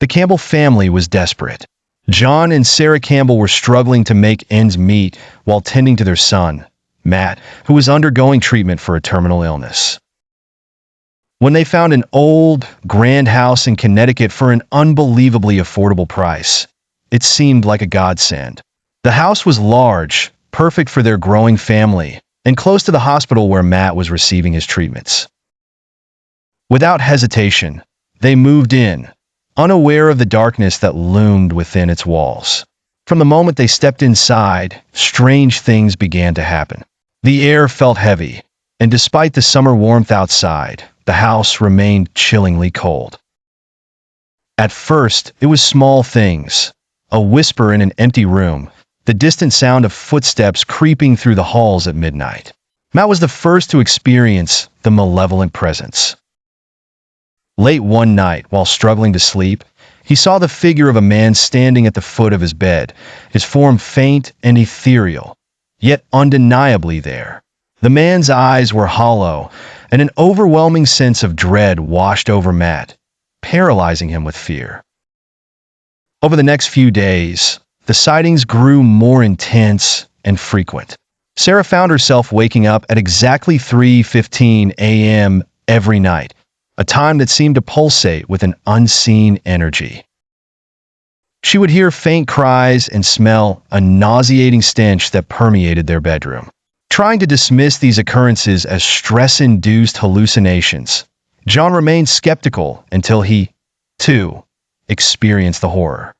The Campbell family was desperate. John and Sarah Campbell were struggling to make ends meet while tending to their son, Matt, who was undergoing treatment for a terminal illness. When they found an old, grand house in Connecticut for an unbelievably affordable price, it seemed like a godsend. The house was large, perfect for their growing family, and close to the hospital where Matt was receiving his treatments. Without hesitation, they moved in, unaware of the darkness that loomed within its walls. From the moment they stepped inside, strange things began to happen. The air felt heavy, and despite the summer warmth outside, the house remained chillingly cold. At first, it was small things: a whisper in an empty room, the distant sound of footsteps creeping through the halls at midnight. Matt was the first to experience the malevolent presence. Late one night, while struggling to sleep, he saw the figure of a man standing at the foot of his bed, his form faint and ethereal, yet undeniably there. The man's eyes were hollow, and an overwhelming sense of dread washed over Matt, paralyzing him with fear. Over the next few days, the sightings grew more intense and frequent. Sarah found herself waking up at exactly 3:15 a.m. every night, a time that seemed to pulsate with an unseen energy. She would hear faint cries and smell a nauseating stench that permeated their bedroom. Trying to dismiss these occurrences as stress-induced hallucinations, John remained skeptical until he, too, experienced the horror.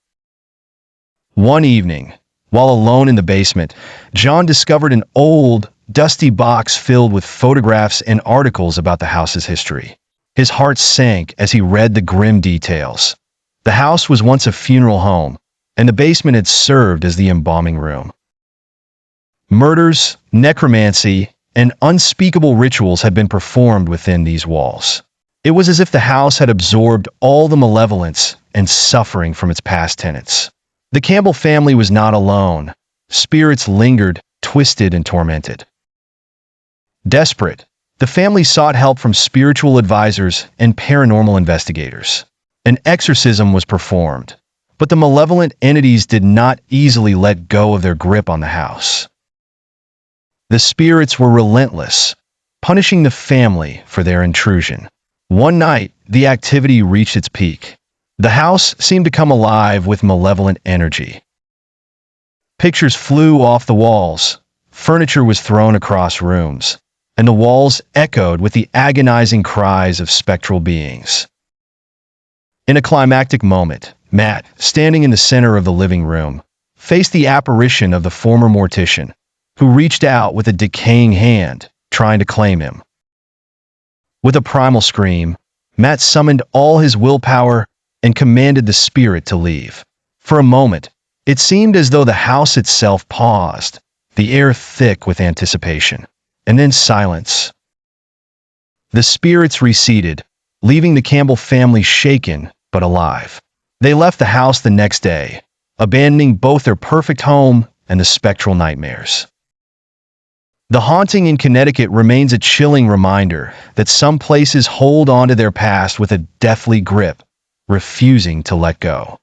One evening, while alone in the basement, John discovered an old, dusty box filled with photographs and articles about the house's history. His heart sank as he read the grim details. The house was once a funeral home, and the basement had served as the embalming room. Murders, necromancy, and unspeakable rituals had been performed within these walls. It was as if the house had absorbed all the malevolence and suffering from its past tenants. The Campbell family was not alone. Spirits lingered, twisted and tormented. Desperate, the family sought help from spiritual advisors and paranormal investigators. An exorcism was performed, but the malevolent entities did not easily let go of their grip on the house. The spirits were relentless, punishing the family for their intrusion. One night, the activity reached its peak. The house seemed to come alive with malevolent energy. Pictures flew off the walls, furniture was thrown across rooms, and the walls echoed with the agonizing cries of spectral beings. In a climactic moment, Matt, standing in the center of the living room, faced the apparition of the former mortician, who reached out with a decaying hand, trying to claim him. With a primal scream, Matt summoned all his willpower and commanded the spirit to leave. For a moment, it seemed as though the house itself paused, the air thick with anticipation, and then silence. The spirits receded, leaving the Campbell family shaken but alive. They left the house the next day, abandoning both their perfect home and the spectral nightmares. The haunting in Connecticut remains a chilling reminder that some places hold on to their past with a deathly grip, refusing to let go.